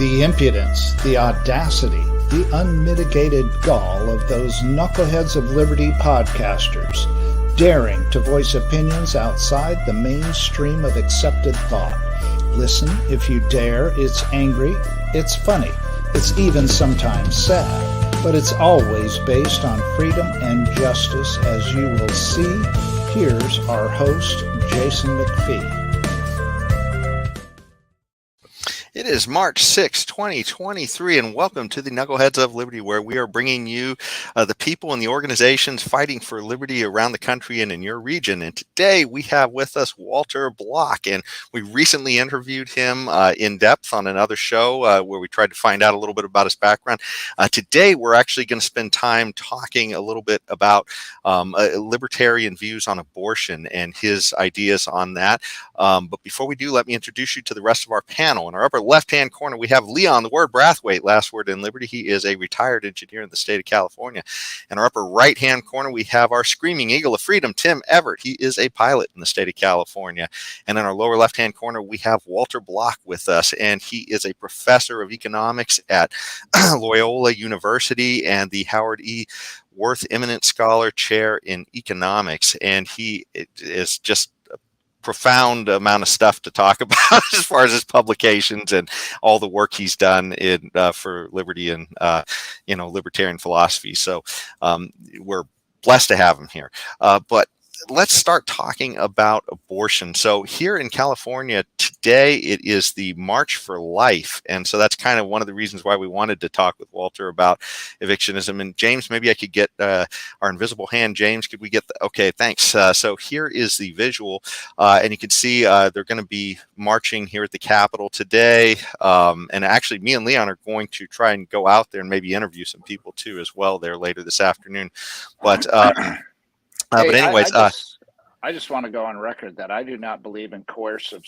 The impudence, the audacity, the unmitigated gall of those knuckleheads of liberty podcasters, daring to voice opinions outside the mainstream of accepted thought. Listen if you dare. It's angry, it's funny, it's even sometimes sad, but it's always based on freedom and justice, as you will see. Here's our host, Jason McPhee. It is March 6, 2023, and welcome to the Knuckleheads of Liberty, where we are bringing you the people and the organizations fighting for liberty around the country and in your region. And today we have with us Walter Block, and we recently interviewed him in depth on another show where we tried to find out a little bit about his background. Today we're actually going to spend time talking a little bit about libertarian views on abortion and his ideas on that. But before we do, let me introduce you to the rest of our panel. In our upper left-hand corner, we have Leon, the word Brathwaite, last word in liberty. He is a retired engineer in the state of California. In our upper right-hand corner, we have our screaming eagle of freedom, Tim Everett. He is a pilot in the state of California. And in our lower left-hand corner, we have Walter Block with us, and he is a professor of economics at Loyola University and the Howard E. Wirth Eminent Scholar Chair in Economics. And he is just profound amount of stuff to talk about as far as his publications and all the work he's done in for liberty and libertarian philosophy. So we're blessed to have him here. But let's start talking about abortion. So here in California today, it is the March for Life. And so that's kind of one of the reasons why we wanted to talk with Walter about evictionism. And James, maybe I could get our invisible hand. James, could we get okay, thanks. So here is the visual. And you can see they're going to be marching here at the Capitol today. And actually, me and Leon are going to try and go out there and maybe interview some people too as well there later this afternoon. But but anyways, I just want to go on record that I do not believe in coercive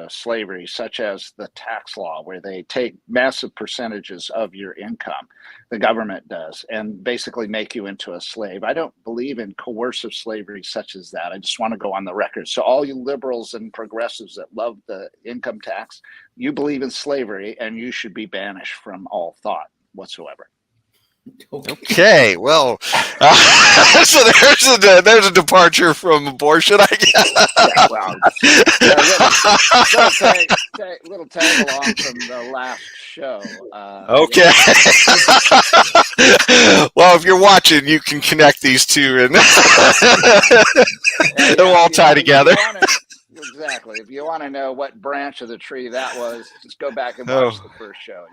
slavery, such as the tax law, where they take massive percentages of your income, the government does, and basically make you into a slave. I don't believe in coercive slavery such as that. I just want to go on the record. So all you liberals and progressives that love the income tax, you believe in slavery, and you should be banished from all thought whatsoever. Okay, well, so there's a departure from abortion, I guess. Yeah, well, little tag along from the last show. Okay. Well, if you're watching, you can connect these two, and they'll all tie together. Exactly. If you want to know what branch of the tree that was, just go back and watch the first show.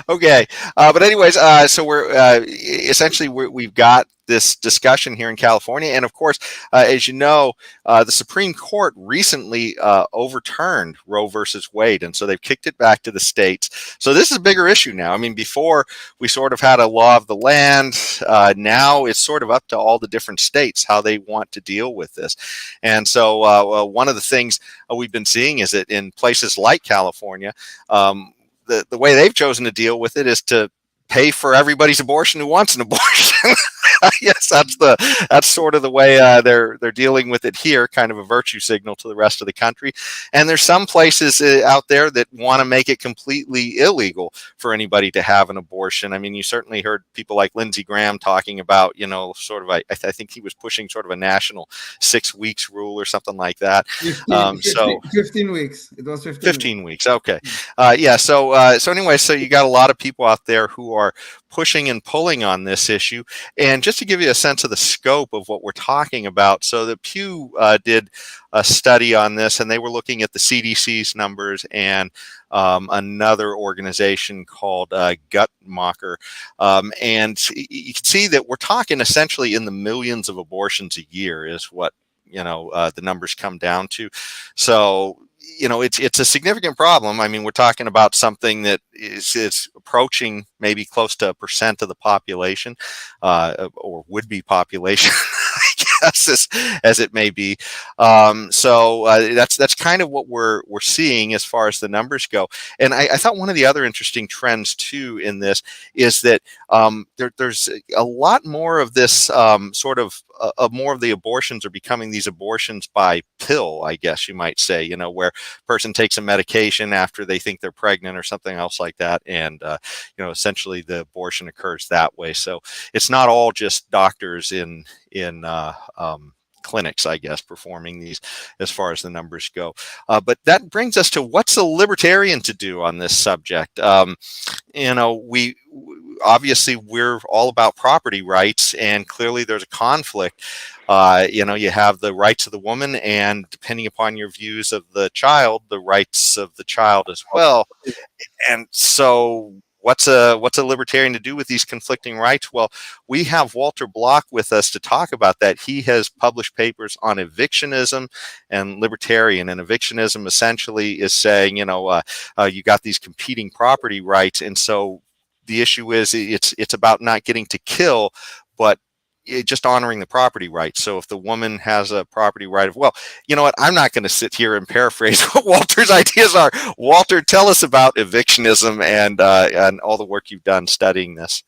Okay. But anyways, so we're essentially we've got this discussion here in California. And of course, as you know, the Supreme Court recently overturned Roe versus Wade. And so they've kicked it back to the states. So this is a bigger issue now. I mean, before we sort of had a law of the land. Now it's sort of up to all the different states how they want to deal with this. And so one of the things we've been seeing is that in places like California, the way they've chosen to deal with it is to pay for everybody's abortion who wants an abortion. Yes, that's sort of the way they're dealing with it here, kind of a virtue signal to the rest of the country. And there's some places out there that want to make it completely illegal for anybody to have an abortion. I mean, you certainly heard people like Lindsey Graham talking about, sort of, I think he was pushing sort of a national 6 weeks rule or something like that. 15 weeks. It was 15 weeks. Okay. Yeah. So anyway, so you got a lot of people out there who are pushing and pulling on this issue. And just to give you a sense of the scope of what we're talking about, so the Pew did a study on this, and they were looking at the CDC's numbers and another organization called Guttmacher. And you can see that we're talking essentially in the millions of abortions a year is what, the numbers come down to. So, it's a significant problem. I mean, we're talking about something that is approaching maybe close to 1% of the population, or would-be population, I guess, as it may be. So that's kind of what we're seeing as far as the numbers go. And I thought one of the other interesting trends too in this is that there's a lot more of this sort of more of the abortions are becoming these abortions by pill, I guess you might say, you know, where a person takes a medication after they think they're pregnant or something else like that. And, you know, essentially the abortion occurs that way. So it's not all just doctors in clinics, I guess, performing these as far as the numbers go. But that brings us to what's a libertarian to do on this subject. You know, we obviously we're all about property rights, and clearly there's a conflict. You know, you have the rights of the woman, and depending upon your views of the child, the rights of the child as well. And so what's a libertarian to do with these conflicting rights? Well, we have Walter Block with us to talk about that. He has published papers on evictionism and libertarian. And evictionism essentially is saying, you know, you got these competing property rights, and so the issue is it's about not getting to kill, but just honoring the property rights. So if the woman has a property right of, well, you know what, I'm not going to sit here and paraphrase what Walter's ideas are. Walter, tell us about evictionism and all the work you've done studying this.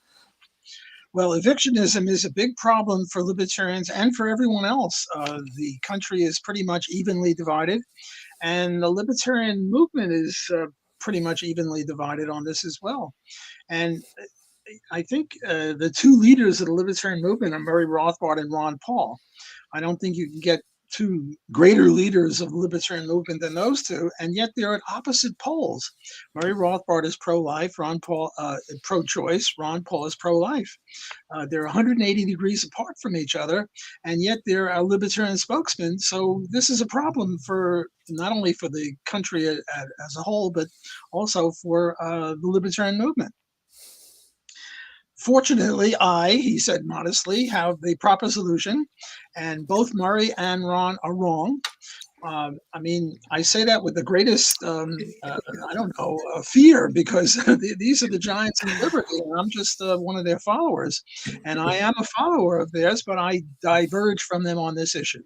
Well, evictionism is a big problem for libertarians and for everyone else. The country is pretty much evenly divided, and the libertarian movement is pretty much evenly divided on this as well. And I think the two leaders of the libertarian movement are Murray Rothbard and Ron Paul. I don't think you can get two greater leaders of the libertarian movement than those two, and yet they're at opposite poles. Murray Rothbard is pro-life, Ron Paul pro-choice, Ron Paul is pro-life. They're 180 degrees apart from each other, and yet they're a libertarian spokesman. So this is a problem for not only for the country as a whole, but also for the libertarian movement. Fortunately, he said modestly, have the proper solution, and both Murray and Ron are wrong. I mean, I say that with the greatest, fear, because these are the giants of liberty, and I'm just one of their followers. And I am a follower of theirs, but I diverge from them on this issue.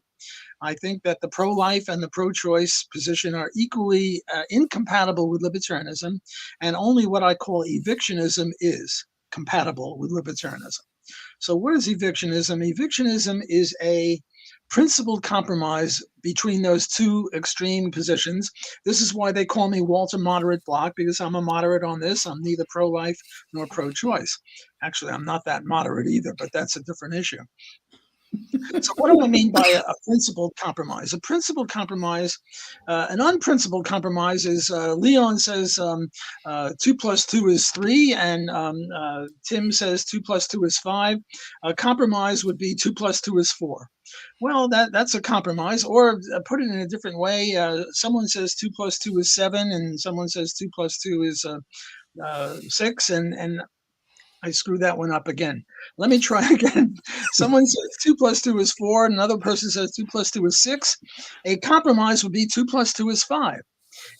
I think that the pro-life and the pro-choice position are equally incompatible with libertarianism, and only what I call evictionism is compatible with libertarianism. So what is evictionism? Evictionism is a principled compromise between those two extreme positions. This is why they call me Walter Moderate Block, because I'm a moderate on this. I'm neither pro-life nor pro-choice. Actually, I'm not that moderate either, but that's a different issue. So what do I mean by a principled compromise? A principled compromise, an unprincipled compromise is Leon says 2 + 2 is 3, and Tim says 2 + 2 is 5. A compromise would be 2 + 2 is 4. Well, that's a compromise. Or put it in a different way, someone says 2 + 2 is 7, and someone says 2 + 2 is 6, and I screwed that one up again. Let me try again. Someone says 2 + 2 is 4. Another person says 2 + 2 is 6. A compromise would be 2 + 2 is 5.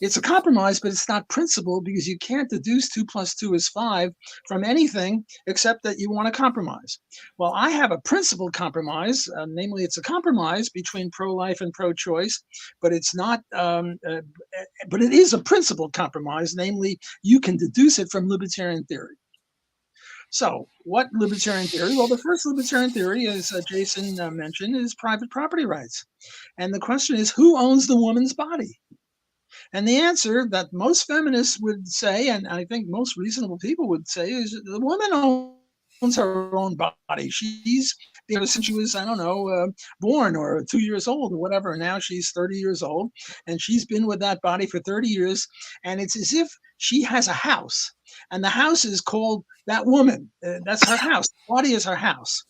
It's a compromise, but it's not principled, because you can't deduce 2 + 2 is 5 from anything except that you want to compromise. Well, I have a principled compromise, namely it's a compromise between pro-life and pro-choice, but it's not, but it is a principled compromise, namely you can deduce it from libertarian theory. So what libertarian theory? Well, the first libertarian theory, as Jason mentioned, is private property rights. And the question is, who owns the woman's body? And the answer that most feminists would say, and I think most reasonable people would say, is the woman owns her own body. She's been there since she was, born or 2 years old or whatever. Now she's 30 years old, and she's been with that body for 30 years. And it's as if she has a house, and the house is called that woman. That's her house. The body is her house.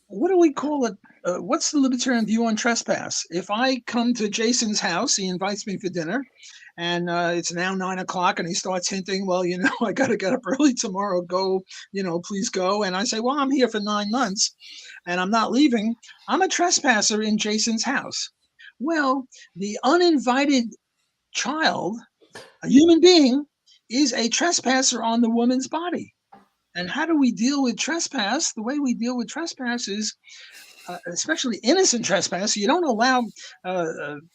What do we call it? What's the libertarian view on trespass? If I come to Jason's house, he invites me for dinner, and it's now 9 o'clock, and he starts hinting, well, I got to get up early tomorrow. Go, please go. And I say, well, I'm here for 9 months, and I'm not leaving. I'm a trespasser in Jason's house. Well, the uninvited child, a human being, is a trespasser on the woman's body. And how do we deal with trespass? The way we deal with trespass is, especially innocent trespass, you don't allow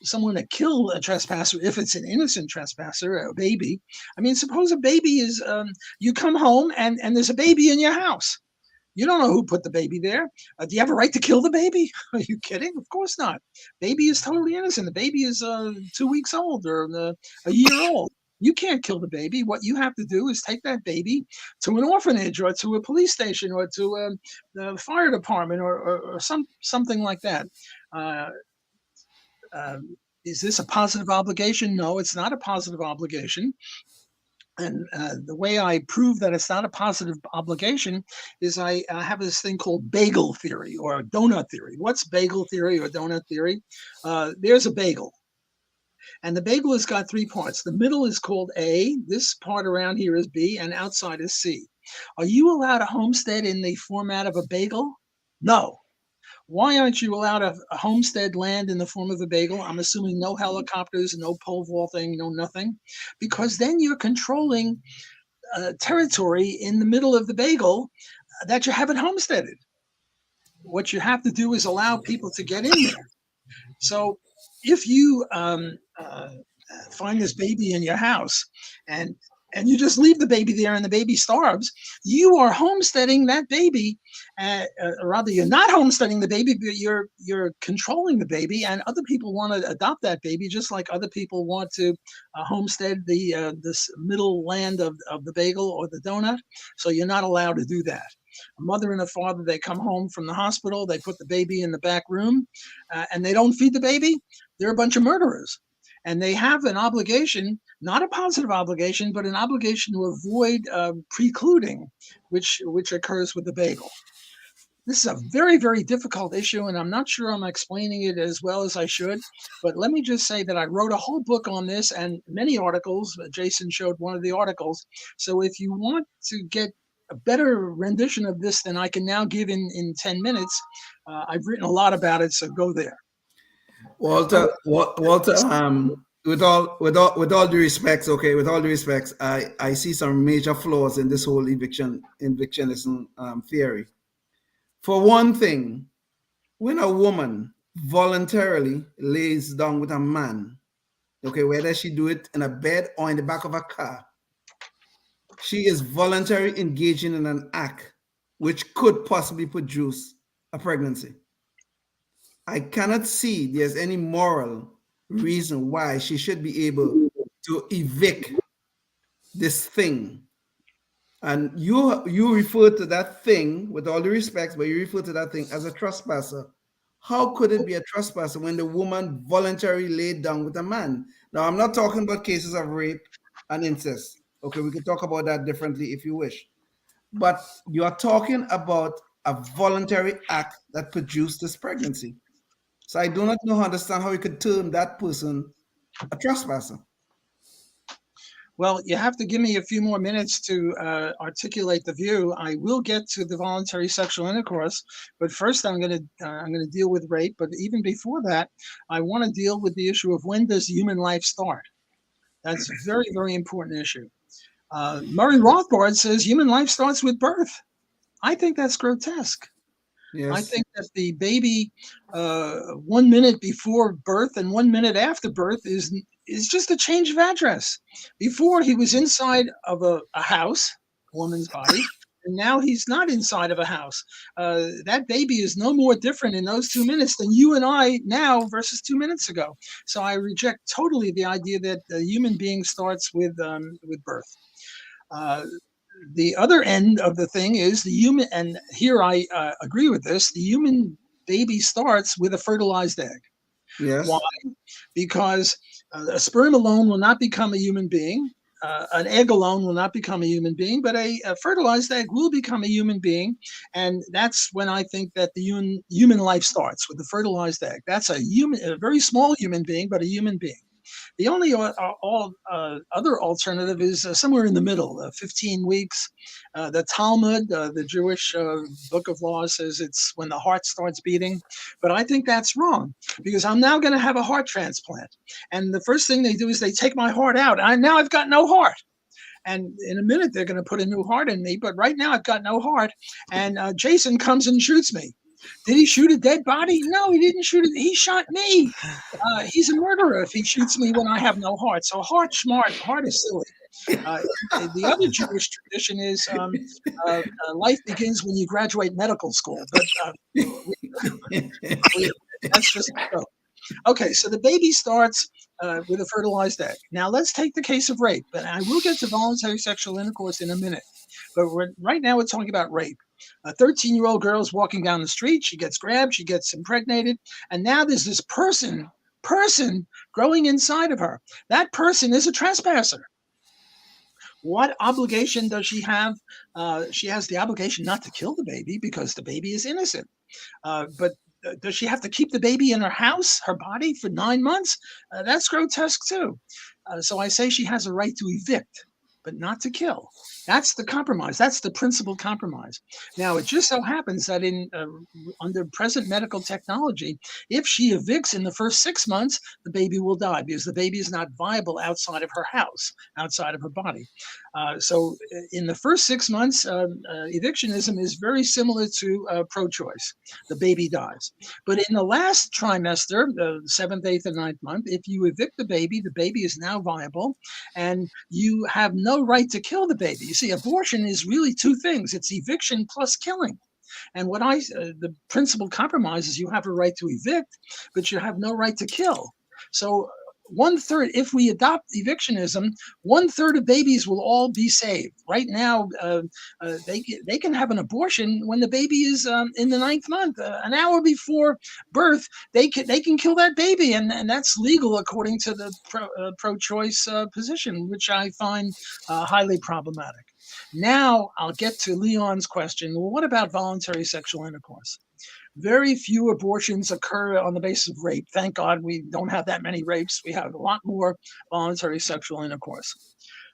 someone to kill a trespasser if it's an innocent trespasser, a baby. I mean, suppose a baby is, you come home and there's a baby in your house. You don't know who put the baby there. Do you have a right to kill the baby? Are you kidding? Of course not. Baby is totally innocent. The baby is 2 weeks old or a year old. You can't kill the baby. What you have to do is take that baby to an orphanage or to a police station or to the fire department or something like that. Is this a positive obligation? No, it's not a positive obligation. And the way I prove that it's not a positive obligation is I have this thing called bagel theory or donut theory. What's bagel theory or donut theory? There's a bagel. And the bagel has got 3 parts. The middle is called A. This part around here is B. And outside is C. Are you allowed a homestead in the format of a bagel? No. Why aren't you allowed a homestead land in the form of a bagel? I'm assuming no helicopters, no pole vaulting, no nothing. Because then you're controlling territory in the middle of the bagel that you haven't homesteaded. What you have to do is allow people to get in there. So if you find this baby in your house and you just leave the baby there and the baby starves, you are homesteading that baby. Rather, you're not homesteading the baby, but you're controlling the baby, and other people want to adopt that baby just like other people want to homestead this middle land of the bagel or the donut. So you're not allowed to do that. A mother and a father, they come home from the hospital, they put the baby in the back room, and they don't feed the baby. They're a bunch of murderers. And they have an obligation, not a positive obligation, but an obligation to avoid precluding, which occurs with the bagel. This is a very, very difficult issue, and I'm not sure I'm explaining it as well as I should. But let me just say that I wrote a whole book on this and many articles. Jason showed one of the articles. So if you want to get a better rendition of this than I can now give in 10 minutes, I've written a lot about it, so go there. Walter, with all due respects, okay, with all due respects, I see some major flaws in this whole evictionism theory. For one thing, when a woman voluntarily lays down with a man, okay, whether she do it in a bed or in the back of a car, she is voluntarily engaging in an act which could possibly produce a pregnancy. I cannot see there's any moral reason why she should be able to evict this thing. And you refer to that thing, with all due respect, but you refer to that thing as a trespasser. How could it be a trespasser when the woman voluntarily laid down with a man? Now, I'm not talking about cases of rape and incest. Okay, we can talk about that differently if you wish. But you are talking about a voluntary act that produced this pregnancy. So I do not understand how you could term that person a trespasser. Well, you have to give me a few more minutes to articulate the view. I will get to the voluntary sexual intercourse, but first I'm going to deal with rape. But even before that, I want to deal with the issue of when does human life start? That's a very, very important issue. Murray Rothbard says human life starts with birth. I think that's grotesque. Yes. I think that the baby 1 minute before birth and 1 minute after birth is just a change of address. Before, he was inside of a house, a woman's body, and now he's not inside of a house. That baby is no more different in those 2 minutes than you and I now versus 2 minutes ago. So I reject totally the idea that a human being starts with birth. The other end of the thing is the human, and here I agree with this, the human baby starts with a fertilized egg. Yes. Why? Because a sperm alone will not become a human being. An egg alone will not become a human being, but a fertilized egg will become a human being. And that's when I think that the human life starts, with the fertilized egg. That's a very small human being, but a human being. The only other alternative is somewhere in the middle, 15 weeks. The Talmud, the Jewish book of law, says it's when the heart starts beating. But I think that's wrong, because I'm now going to have a heart transplant. And the first thing they do is they take my heart out. Now I've got no heart. And in a minute, they're going to put a new heart in me. But right now, I've got no heart. And Jason comes and shoots me. Did he shoot a dead body? No, he didn't shoot it. He shot me. He's a murderer if he shoots me when I have no heart. So heart is silly. The other Jewish tradition is life begins when you graduate medical school, but that's just a joke. Okay, so the baby starts with a fertilized egg. Now let's take the case of rape, but I will get to voluntary sexual intercourse in a minute. But right now we're talking about rape. A 13-year-old girl is walking down the street. She gets grabbed. She gets impregnated. And now there's this person growing inside of her. That person is a trespasser. What obligation does she have? She has the obligation not to kill the baby because the baby is innocent. But does she have to keep the baby in her house, her body, for 9 months? That's grotesque too. So I say she has a right to evict, but not to kill. That's the compromise. That's the principal compromise. Now, it just so happens that under present medical technology, if she evicts in the first 6 months, the baby will die because the baby is not viable outside of her house, outside of her body. So in the first 6 months, evictionism is very similar to pro-choice. The baby dies. But in the last trimester, the 7th, 8th, and 9th month, if you evict the baby is now viable, and you have no right to kill the baby. You see, abortion is really two things. It's eviction plus killing. And the principal compromise is you have a right to evict, but you have no right to kill. So 1/3, if we adopt evictionism, 1/3 of babies will all be saved. Right now, they can have an abortion when the baby is in the 9th month, an hour before birth. They can kill that baby, and that's legal according to the pro-choice position, which I find highly problematic. Now I'll get to Leon's question. Well, what about voluntary sexual intercourse? Very few abortions occur on the basis of rape. Thank God we don't have that many rapes. We have a lot more voluntary sexual intercourse.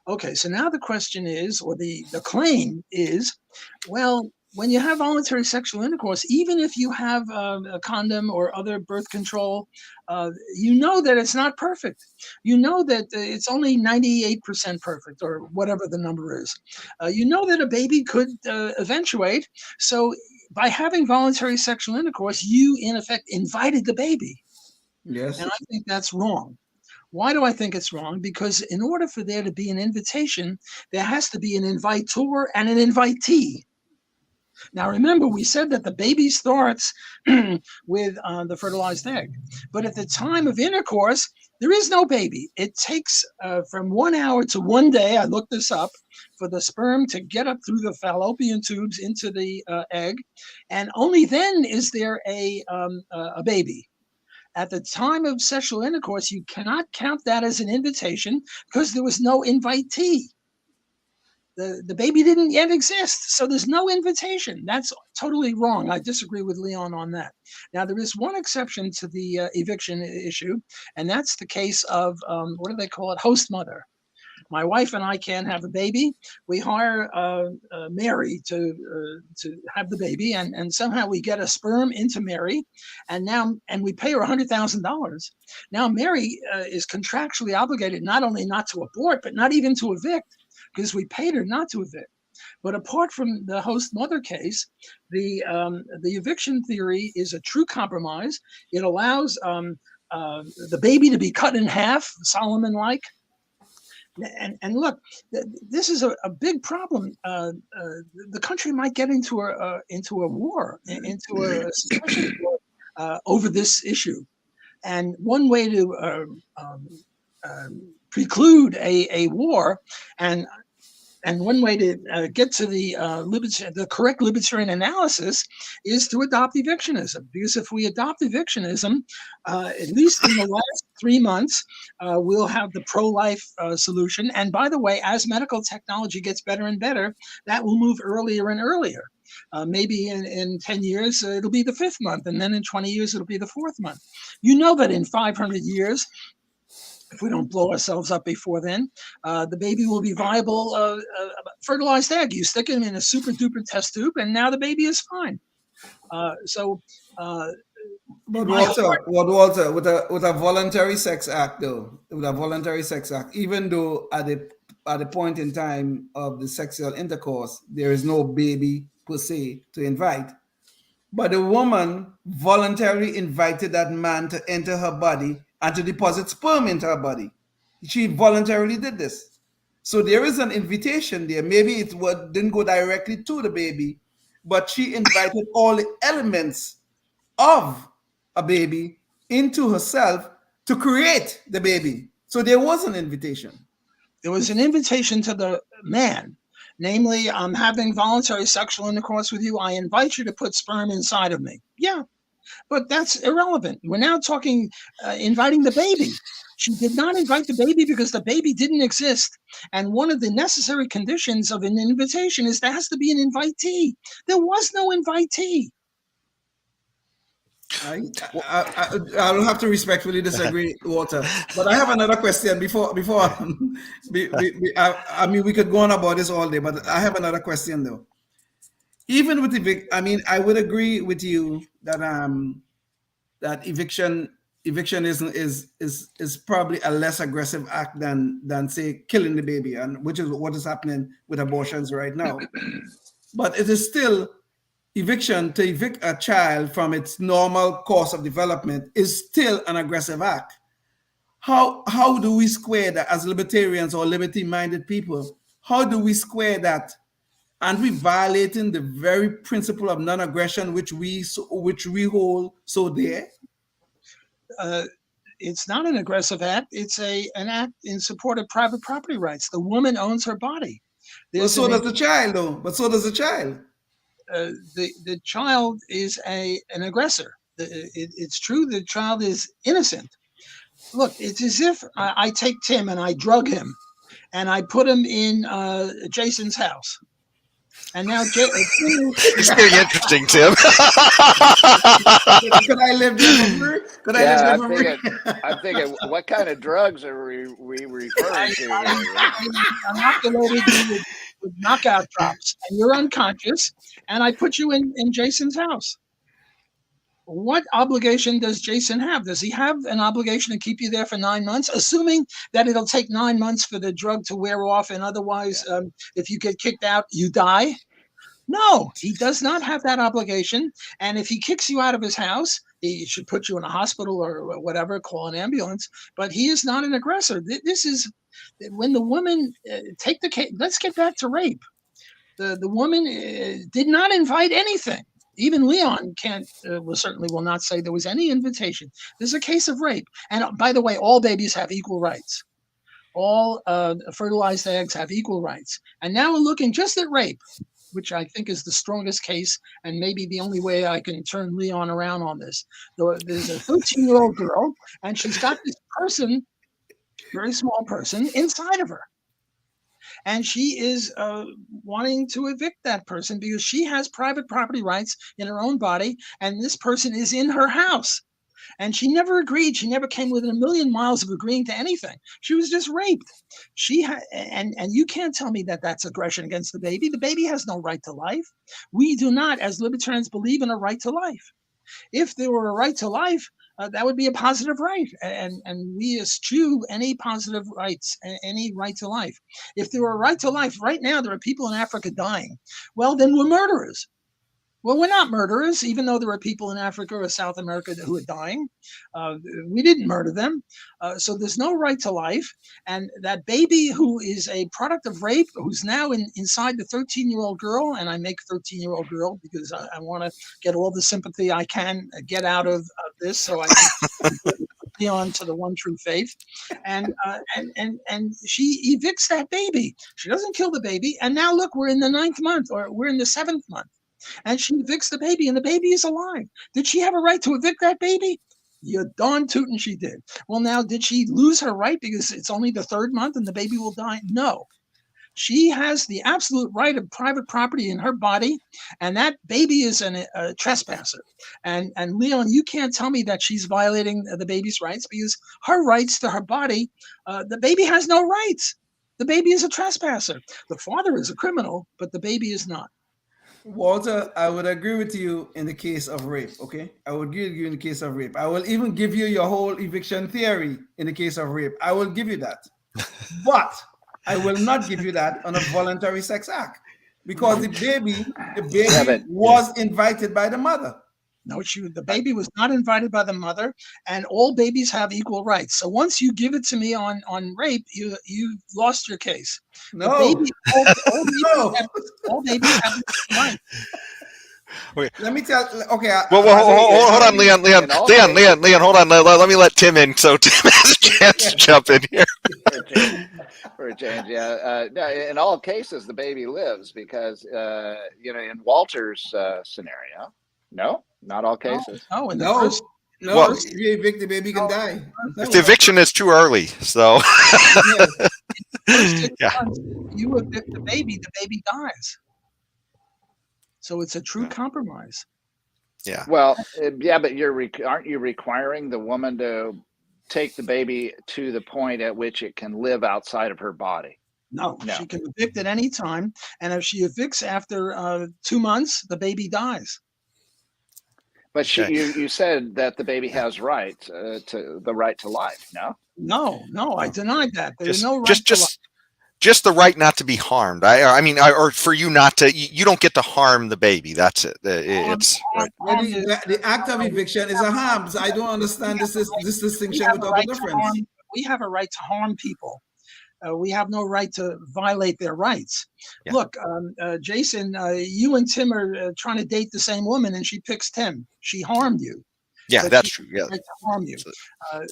Okay, so now the question is, or the claim is, well, when you have voluntary sexual intercourse, even if you have a condom or other birth control, you know that it's not perfect. You know that it's only 98% perfect, or whatever the number is. You know that a baby could eventuate. So by having voluntary sexual intercourse, you, in effect, invited the baby. Yes. And I think that's wrong. Why do I think it's wrong? Because in order for there to be an invitation, there has to be an invitor and an invitee. Now, remember, we said that the baby starts with the fertilized egg. But at the time of intercourse, there is no baby. It takes from 1 hour to 1 day, I looked this up, for the sperm to get up through the fallopian tubes into the egg. And only then is there a baby. At the time of sexual intercourse, you cannot count that as an invitation because there was no invitee. The baby didn't yet exist, so there's no invitation. That's totally wrong. I disagree with Leon on that. Now, there is one exception to the eviction issue, and that's the case of, what do they call it, host mother. My wife and I can't have a baby. We hire Mary to have the baby, and somehow we get a sperm into Mary, and we pay her $100,000. Now Mary is contractually obligated not only not to abort, but not even to evict, because we paid her not to evict. But apart from the host mother case, the eviction theory is a true compromise. It allows the baby to be cut in half, Solomon-like. And look, this is a big problem. The country might get into a war, into a succession war over this issue. And one way to preclude a war, and one way to get to the correct libertarian analysis is to adopt evictionism. Because if we adopt evictionism, at least in the last 3 months, we'll have the pro-life solution. And by the way, as medical technology gets better and better, that will move earlier and earlier. Maybe in 10 years, it'll be the 5th month. And then in 20 years, it'll be the 4th month. You know that in 500 years, if we don't blow ourselves up before then, the baby will be viable, fertilized egg. You stick him in a super duper test tube, and now the baby is fine. But Walter, with a voluntary sex act, though, even though at the point in time of the sexual intercourse, there is no baby per se to invite, but the woman voluntarily invited that man to enter her body and to deposit sperm into her body. She voluntarily did this. So there is an invitation there. Maybe didn't go directly to the baby, but she invited all the elements of a baby into herself to create the baby. So there was an invitation. There was an invitation to the man, namely, I'm having voluntary sexual intercourse with you. I invite you to put sperm inside of me. Yeah, but that's irrelevant. We're now talking inviting the baby. She did not invite the baby because the baby didn't exist. And one of the necessary conditions of an invitation is there has to be an invitee. There was no invitee. I'll have to respectfully disagree, Walter. But I have another question before. I mean, we could go on about this all day, but I have another question though. Even with I would agree with you that that eviction is probably a less aggressive act than say killing the baby, and which is what is happening with abortions right now. But it is still eviction. To evict a child from its normal course of development is still an aggressive act. How do we square that as libertarians or liberty-minded people? How do we square that? Aren't we violating the very principle of non-aggression which we hold so dear? It's not an aggressive act. It's an act in support of private property rights. The woman owns her body. But so does the child, though. But so does the child. The child is an aggressor. It's true the child is innocent. Look, it's as if I take Tim and I drug him and I put him in Jason's house. And now it's very interesting, Tim. Could I live there for free? I'm thinking, what kind of drugs are we referring to? I'm inoculated you with knockout drops, and you're unconscious, and I put you in Jason's house. What obligation does Jason have? Does he have an obligation to keep you there for 9 months, assuming that it'll take 9 months for the drug to wear off, and otherwise, if you get kicked out, you die? No, he does not have that obligation. And if he kicks you out of his house, he should put you in a hospital or whatever, call an ambulance. But he is not an aggressor. This is when the woman take the case. Let's get back to rape. The woman did not invite anything. Even Leon certainly will not say there was any invitation. This is a case of rape. And by the way, all babies have equal rights. All fertilized eggs have equal rights. And now we're looking just at rape, which I think is the strongest case and maybe the only way I can turn Leon around on this. There's a 13-year-old girl, and she's got this person, very small person, inside of her. And she is wanting to evict that person because she has private property rights in her own body, and this person is in her house. And she never agreed. She never came within a million miles of agreeing to anything. She was just raped. And you can't tell me that that's aggression against the baby. The baby has no right to life. We do not, as libertarians, believe in a right to life. If there were a right to life, that would be a positive right. And we eschew any positive rights, any right to life. If there were a right to life, right now there are people in Africa dying. Well, then we're murderers. Well, we're not murderers, even though there are people in Africa or South America who are dying. We didn't murder them. So there's no right to life. And that baby who is a product of rape, who's now inside the 13-year-old girl, and I make 13-year-old girl because I want to get all the sympathy I can get out of this so I can be on to the one true faith. And she evicts that baby. She doesn't kill the baby. And now, look, we're in the 9th month, or we're in the 7th month. And she evicts the baby, and the baby is alive. Did she have a right to evict that baby? You're darn tootin' she did. Well, now, did she lose her right because it's only the 3rd month and the baby will die? No. She has the absolute right of private property in her body, and that baby is a trespasser. And Leon, you can't tell me that she's violating the baby's rights because her rights to her body, the baby has no rights. The baby is a trespasser. The father is a criminal, but the baby is not. Walter, I would agree with you in the case of rape, okay? I would give you in the case of rape. I will even give you your whole eviction theory in the case of rape. I will give you that. But I will not give you that on a voluntary sex act because the baby was invited by the mother. No, the baby was not invited by the mother, and all babies have equal rights. So once you give it to me on rape, you lost your case. The No. baby, all No. babies have the same rights. Let me tell. Okay. Well, hold on, Leon, hold on. Let me let Tim in, so Tim has a chance to jump in here. For a change, yeah. No, in all cases, the baby lives because, in Walter's scenario, no, not all cases. No, in the No. first, No, Well, if you evict the baby, can die. if the eviction is too early, so Yeah. first 6 Yeah. months, you evict the baby dies. So it's a true compromise. yeah. Well, yeah, but aren't you requiring the woman to take the baby to the point at which it can live outside of her body? No, No. she can evict at any time, and if she evicts after 2 months, the baby dies. But Okay. you said that the baby has right to the right to life. No. No, I denied that. There's no right to life. Just the right not to be harmed. I mean, or for you not to, you don't get to harm the baby. That's it. It's right. The act of eviction is a harm. So I don't understand this distinction without a difference. We have a right to harm people. We have no right to violate their rights. Yeah. Look, Jason, you and Tim are trying to date the same woman, and she picks Tim. She harmed you. Yeah, But that's she true. Yeah. has the right to harm you.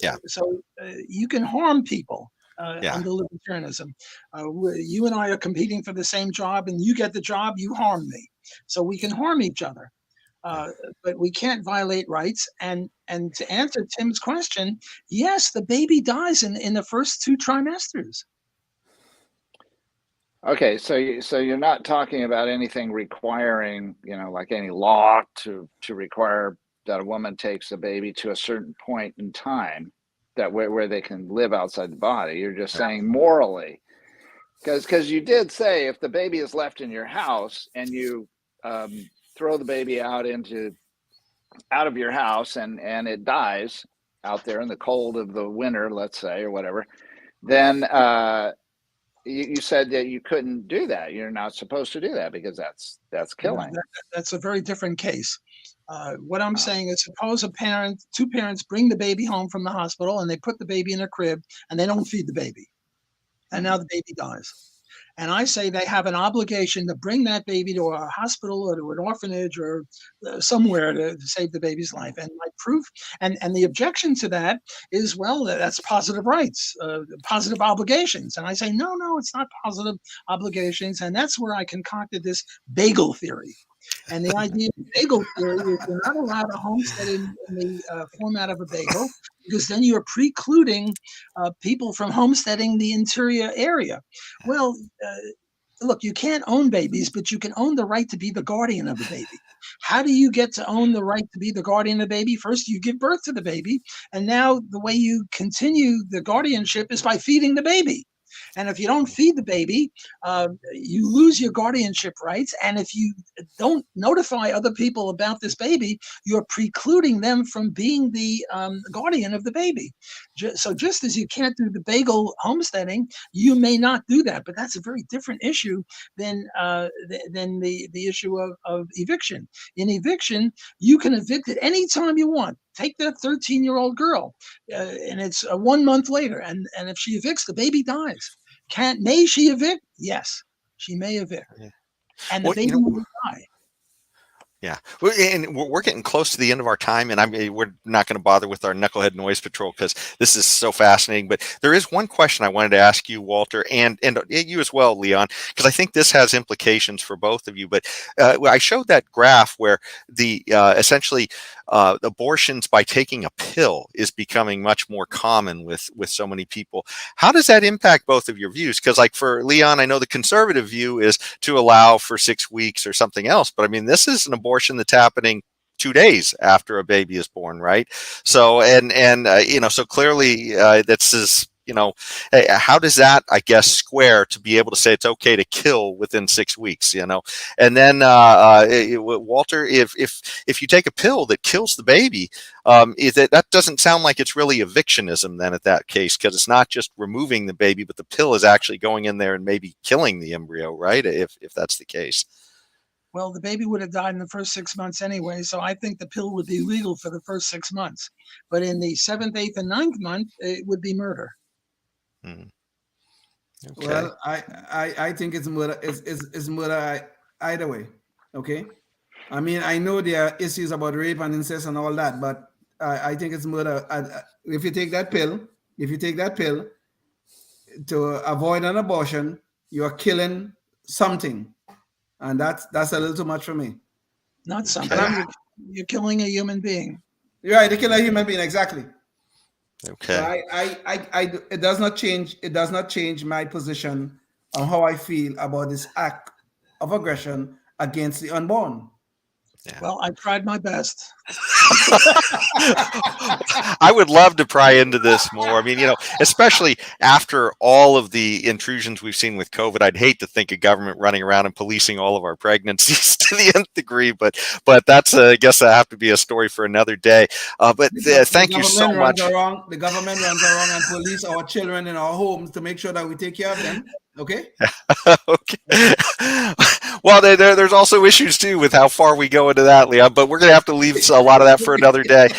Yeah. So you can harm people Yeah. under libertarianism. You and I are competing for the same job, and you get the job, you harm me. So we can harm each other. But we can't violate rights. And to answer Tim's question, yes, the baby dies in the first 2 trimesters. Okay, so you're not talking about anything requiring, like any law to require that a woman takes a baby to a certain point in time that where they can live outside the body. You're just saying morally, because you did say if the baby is left in your house and you throw the baby out of your house and it dies out there in the cold of the winter, let's say, or whatever, then you said that you couldn't do that. You're not supposed to do that because that's killing. That's a very different case. What I'm saying is, suppose 2 parents bring the baby home from the hospital and they put the baby in a crib and they don't feed the baby. And now the baby dies. And I say they have an obligation to bring that baby to a hospital or to an orphanage or somewhere to save the baby's life. And my proof and the objection to that is, well, that's positive rights, positive obligations. And I say, no, it's not positive obligations. And that's where I concocted this bagel theory. And the idea of bagel theory is you're not allowed to homestead in the format of a bagel, because then you're precluding people from homesteading the interior area. Well, look, you can't own babies, but you can own the right to be the guardian of the baby. How do you get to own the right to be the guardian of the baby? First, you give birth to the baby, and now the way you continue the guardianship is by feeding the baby. And if you don't feed the baby, you lose your guardianship rights. And if you don't notify other people about this baby, you're precluding them from being the guardian of the baby. So just as you can't do the bagel homesteading, you may not do that. But that's a very different issue than the issue of eviction. In eviction, you can evict at any time you want. Take that 13-year-old girl, and it's 1 month later, and if she evicts, the baby dies. May she evict? Yes, she may evict, and the baby will die. Yeah, and we're getting close to the end of our time, and we're not going to bother with our Knucklehead Noise Patrol because this is so fascinating. But there is one question I wanted to ask you, Walter, and you as well, Leon, because I think this has implications for both of you. But I showed that graph where the essentially abortions by taking a pill is becoming much more common with so many people. How does that impact both of your views? Because like for Leon, I know the conservative view is to allow for 6 weeks or something else, but I mean, this is an abortion that's happening 2 days after a baby is born, right? So so clearly this is, how does that, I guess, square to be able to say it's okay to kill within 6 weeks, And then Walter, if you take a pill that kills the baby, that doesn't sound like it's really evictionism then at that case, because it's not just removing the baby, but the pill is actually going in there and maybe killing the embryo, right? If that's the case. Well, the baby would have died in the first 6 months anyway, so I think the pill would be legal for the first 6 months. But in the 7th, 8th, and 9th month, it would be murder. Okay. Well, I think it's murder. It's murder either way. Okay. I mean, I know there are issues about rape and incest and all that, but I think it's murder. If you take that pill, to avoid an abortion, you are killing something, and that's a little too much for me. Not something. You're killing a human being. You're right. You kill a human being, exactly. Okay. So it does not change. It does not change my position on how I feel about this act of aggression against the unborn. Yeah. Well, I tried my best. I would love to pry into this more. I mean, especially after all of the intrusions we've seen with COVID, I'd hate to think of government running around and policing all of our pregnancies to the nth degree, but that's, I guess that have to be a story for another day. Thank you so much. The government runs around and police our children in our homes to make sure that we take care of them. Okay. Okay. Well, there's also issues too with how far we go into that, Leon. But we're going to have to leave a lot of that for another day.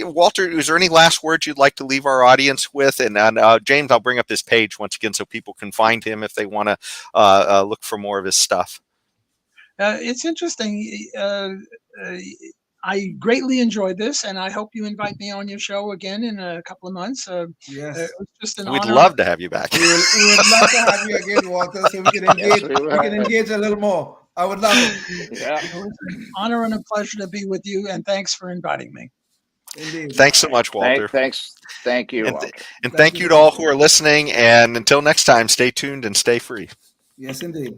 Walter, is there any last words you'd like to leave our audience with? And James, I'll bring up his page once again so people can find him if they want to look for more of his stuff. It's interesting. I greatly enjoyed this, and I hope you invite me on your show again in a couple of months. Yes, it was just an We'd honor. love to have you back. We would love to have you again, Walter, so we can engage. We can engage a little more. I would love it. Yeah. It was an honor and a pleasure to be with you, and thanks for inviting me. Indeed. Thanks so much, Walter. Thank you, and, Walter. And thank you to all who are listening. And until next time, stay tuned and stay free. Yes, indeed.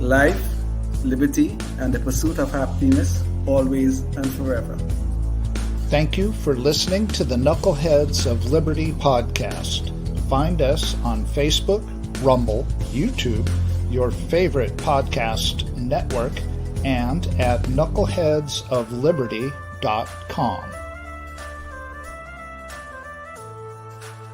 Life, liberty, and the pursuit of happiness, always and forever. Thank you for listening to the Knuckleheads of Liberty podcast. Find us on Facebook, Rumble, YouTube, your favorite podcast network, and at knuckleheadsofliberty.com.